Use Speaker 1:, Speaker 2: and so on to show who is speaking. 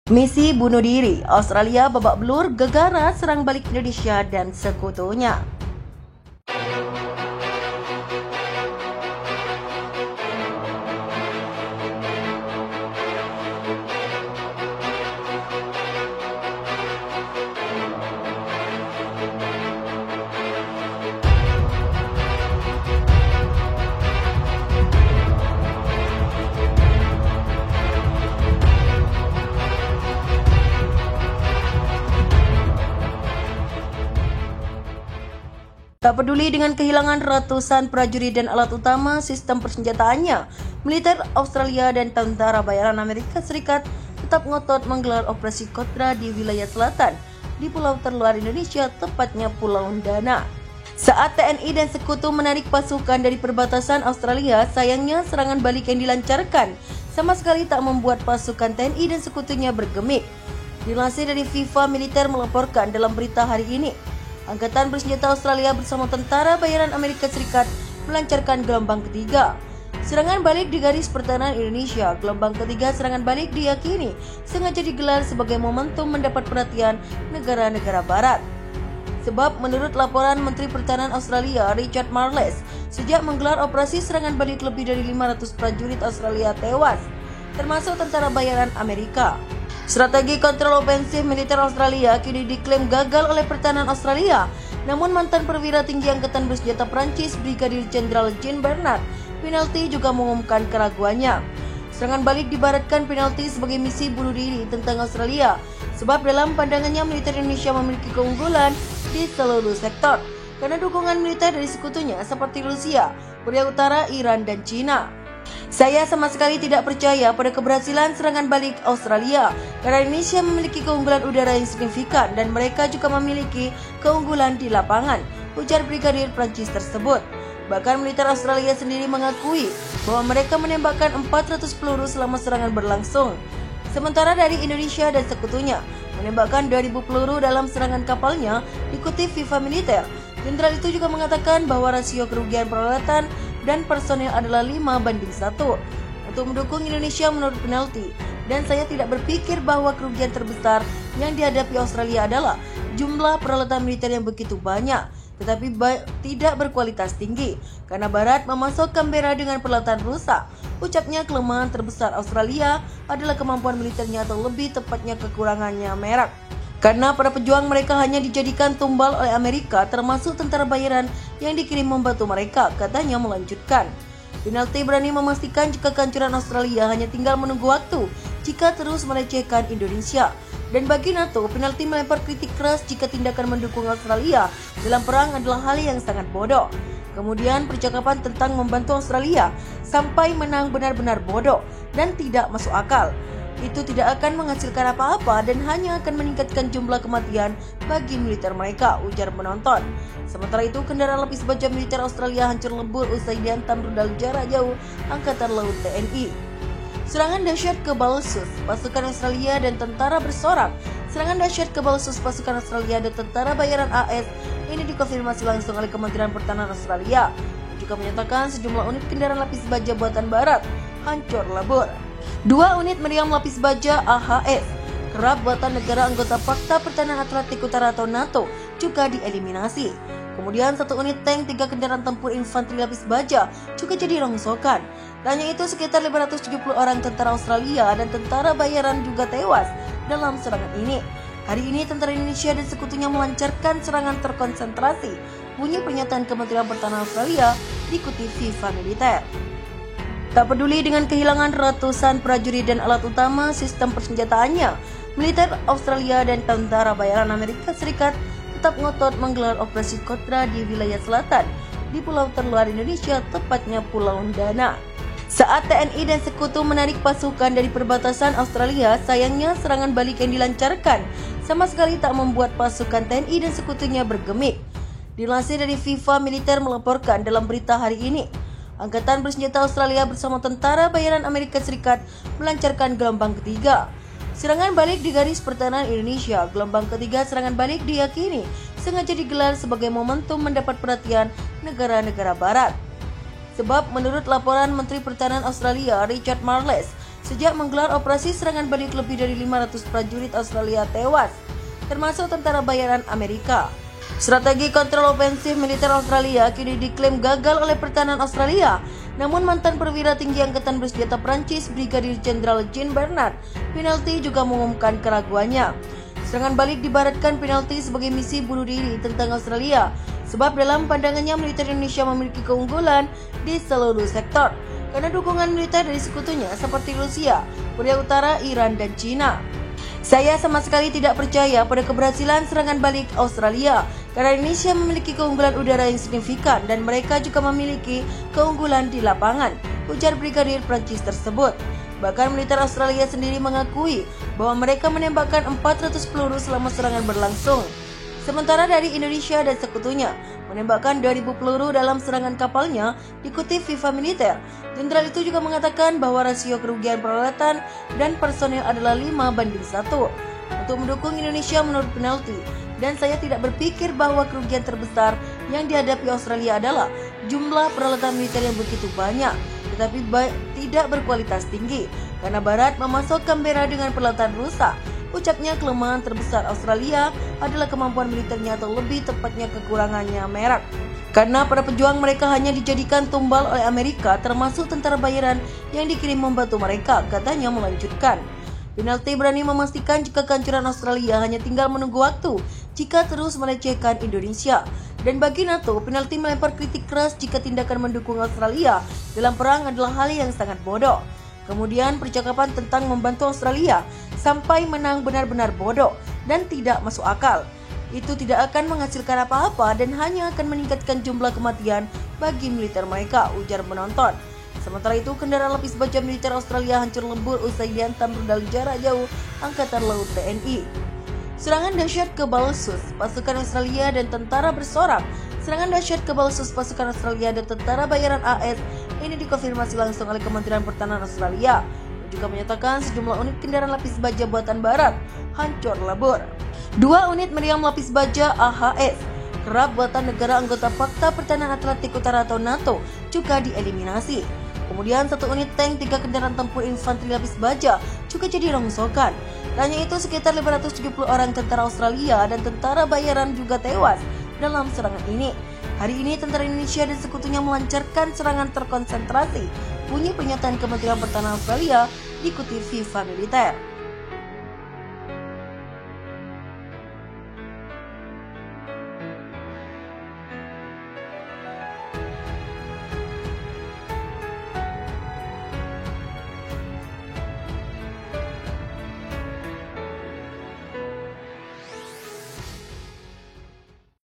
Speaker 1: Misi bunuh diri, Australia babak belur gegara serang balik Indonesia dan sekutunya. Tak peduli dengan kehilangan ratusan prajurit dan alat utama sistem persenjataannya, militer Australia dan tentara bayaran Amerika Serikat tetap ngotot menggelar operasi kontra di wilayah selatan di pulau terluar Indonesia, tepatnya Pulau Ndana. Saat TNI dan sekutu menarik pasukan dari perbatasan Australia, sayangnya serangan balik yang dilancarkan sama sekali tak membuat pasukan TNI dan sekutunya bergemik. Dilansir dari FIFA, militer melaporkan dalam berita hari ini, Angkatan Bersenjata Australia bersama Tentara Bayaran Amerika Serikat melancarkan gelombang ketiga serangan balik di garis pertahanan Indonesia. Gelombang ketiga serangan balik diyakini sengaja digelar sebagai momentum mendapat perhatian negara-negara barat. Sebab menurut laporan Menteri Pertahanan Australia Richard Marles, sejak menggelar operasi serangan balik lebih dari 500 prajurit Australia tewas, termasuk tentara bayaran Amerika. Strategi kontrol ofensif militer Australia kini diklaim gagal oleh pertahanan Australia. Namun mantan perwira tinggi Angkatan Bersenjata Prancis Brigadir Jenderal Jean Bernard Penalty juga mengumumkan keraguannya. Serangan balik dibaratkan Penalty sebagai misi bunuh diri tentang Australia, sebab dalam pandangannya militer Indonesia memiliki keunggulan di seluruh sektor karena dukungan militer dari sekutunya seperti Rusia, Korea Utara, Iran, dan China. Saya sama sekali tidak percaya pada keberhasilan serangan balik Australia karena Indonesia memiliki keunggulan udara yang signifikan dan mereka juga memiliki keunggulan di lapangan, ujar Brigadir Prancis tersebut. Bahkan militer Australia sendiri mengakui bahwa mereka menembakkan 400 peluru selama serangan berlangsung. Sementara dari Indonesia dan sekutunya menembakkan 2000 peluru dalam serangan kapalnya, dikutip FIFA militer. Jenderal itu juga mengatakan bahwa rasio kerugian peralatan dan personel adalah 5:1 untuk mendukung Indonesia menurut Penalty. Dan saya tidak berpikir bahwa kerugian terbesar yang dihadapi Australia adalah jumlah peralatan militer yang begitu banyak, tetapi tidak berkualitas tinggi, karena Barat memasok Canberra dengan peralatan rusak. Ucapnya kelemahan terbesar Australia adalah kemampuan militernya, atau lebih tepatnya kekurangannya merek. Karena para pejuang mereka hanya dijadikan tumbal oleh Amerika, termasuk tentara bayaran yang dikirim membantu mereka, katanya melanjutkan. Penalty berani memastikan jika kehancuran Australia hanya tinggal menunggu waktu jika terus melecehkan Indonesia. Dan bagi NATO, Penalty melempar kritik keras jika tindakan mendukung Australia dalam perang adalah hal yang sangat bodoh. Kemudian percakapan tentang membantu Australia sampai menang benar-benar bodoh dan tidak masuk akal. Itu tidak akan menghasilkan apa-apa dan hanya akan meningkatkan jumlah kematian bagi militer mereka, ujar penonton. Sementara itu, kendaraan lapis baja militer Australia hancur lebur usai dihantam rudal jarak jauh Angkatan Laut TNI. Serangan dahsyat ke Balsus, pasukan Australia dan tentara bersorak. Serangan dahsyat ke Balsus pasukan Australia dan tentara bayaran AS ini dikonfirmasi langsung oleh Kementerian Pertahanan Australia. Juga menyatakan sejumlah unit kendaraan lapis baja buatan Barat hancur lebur. 2 unit meriam lapis baja AHS kerap buatan negara anggota Pakta Pertahanan Atlantik Utara atau NATO juga dieliminasi. Kemudian 1 unit tank, 3 kendaraan tempur infanteri lapis baja juga jadi rongsokan. Tak hanya itu, sekitar 570 orang tentara Australia dan tentara bayaran juga tewas dalam serangan ini. Hari ini tentara Indonesia dan sekutunya melancarkan serangan terkonsentrasi, bunyi pernyataan Kementerian Pertahanan Australia dikutip FIFA militer. Tak peduli dengan kehilangan ratusan prajurit dan alat utama sistem persenjataannya, militer Australia dan tentara bayaran Amerika Serikat tetap ngotot menggelar operasi kontra di wilayah selatan di pulau terluar Indonesia, tepatnya Pulau Ndana. Saat TNI dan sekutu menarik pasukan dari perbatasan Australia, sayangnya serangan balik yang dilancarkan sama sekali tak membuat pasukan TNI dan sekutunya bergemik. Dilansir dari FIFA, militer melaporkan dalam berita hari ini, Angkatan Bersenjata Australia bersama Tentara Bayaran Amerika Serikat melancarkan gelombang ketiga serangan balik di garis pertahanan Indonesia. Gelombang ketiga serangan balik diyakini sengaja digelar sebagai momentum mendapat perhatian negara-negara barat. Sebab menurut laporan Menteri Pertahanan Australia Richard Marles, Sejak menggelar operasi serangan balik, lebih dari 500 prajurit Australia tewas, termasuk tentara bayaran Amerika. Strategi kontrol ofensif militer Australia kini diklaim gagal oleh pertahanan Australia. Namun mantan perwira tinggi Angkatan Bersenjata Prancis, Brigadir Jenderal Jean Bernard Penalty juga mengumumkan keraguannya. Serangan balik dibaratkan Penalty sebagai misi bunuh diri tentang Australia, sebab dalam pandangannya militer Indonesia memiliki keunggulan di seluruh sektor karena dukungan militer dari sekutunya seperti Rusia, Korea Utara, Iran, dan Cina. Saya sama sekali tidak percaya pada keberhasilan serangan balik Australia karena Indonesia memiliki keunggulan udara yang signifikan dan mereka juga memiliki keunggulan di lapangan, ujar Brigadir Prancis tersebut. Bahkan militer Australia sendiri mengakui bahwa mereka menembakkan 400 peluru selama serangan berlangsung. Sementara dari Indonesia dan sekutunya menembakkan 2000 peluru dalam serangan kapalnya, dikutip Viva Militer. Jenderal itu juga mengatakan bahwa rasio kerugian peralatan dan personel adalah 5:1 untuk mendukung Indonesia menurut Penalty. Dan saya tidak berpikir bahwa kerugian terbesar yang dihadapi Australia adalah jumlah peralatan militer yang begitu banyak, tetapi tidak berkualitas tinggi, karena Barat memasok Canberra dengan peralatan rusak. Ucapnya kelemahan terbesar Australia adalah kemampuan militernya, atau lebih tepatnya kekurangannya merek. Karena para pejuang mereka hanya dijadikan tumbal oleh Amerika, termasuk tentara bayaran yang dikirim membantu mereka, katanya melanjutkan. Penalty berani memastikan jika kehancuran Australia hanya tinggal menunggu waktu jika terus melecehkan Indonesia. Dan bagi NATO, Penalty melempar kritik keras jika tindakan mendukung Australia dalam perang adalah hal yang sangat bodoh. Kemudian percakapan tentang membantu Australia sampai menang benar-benar bodoh dan tidak masuk akal. Itu tidak akan menghasilkan apa-apa dan hanya akan meningkatkan jumlah kematian bagi militer mereka, ujar penonton. Sementara itu, kendaraan lapis baja militer Australia hancur lebur usai dihantam rudal jarak jauh Angkatan Laut TNI. Serangan dahsyat ke Balsus, pasukan Australia dan tentara bersorak. Serangan dahsyat ke Balsus pasukan Australia dan tentara bayaran AS ini dikonfirmasi langsung oleh Kementerian Pertahanan Australia, yang juga menyatakan sejumlah unit kendaraan lapis baja buatan Barat hancur lebur. 2 unit meriam lapis baja AHS kerap buatan negara anggota Fakta Pertahanan Atlantik Utara atau NATO juga dieliminasi. Kemudian 1 unit tank, 3 kendaraan tempur infanteri lapis baja juga jadi rongsokan. Hanya itu, sekitar 570 orang tentara Australia dan tentara bayaran juga tewas dalam serangan ini. Hari ini tentara Indonesia dan sekutunya melancarkan serangan terkonsentrasi, bunyi pernyataan Kementerian Pertahanan Australia dikutip Viva Militer.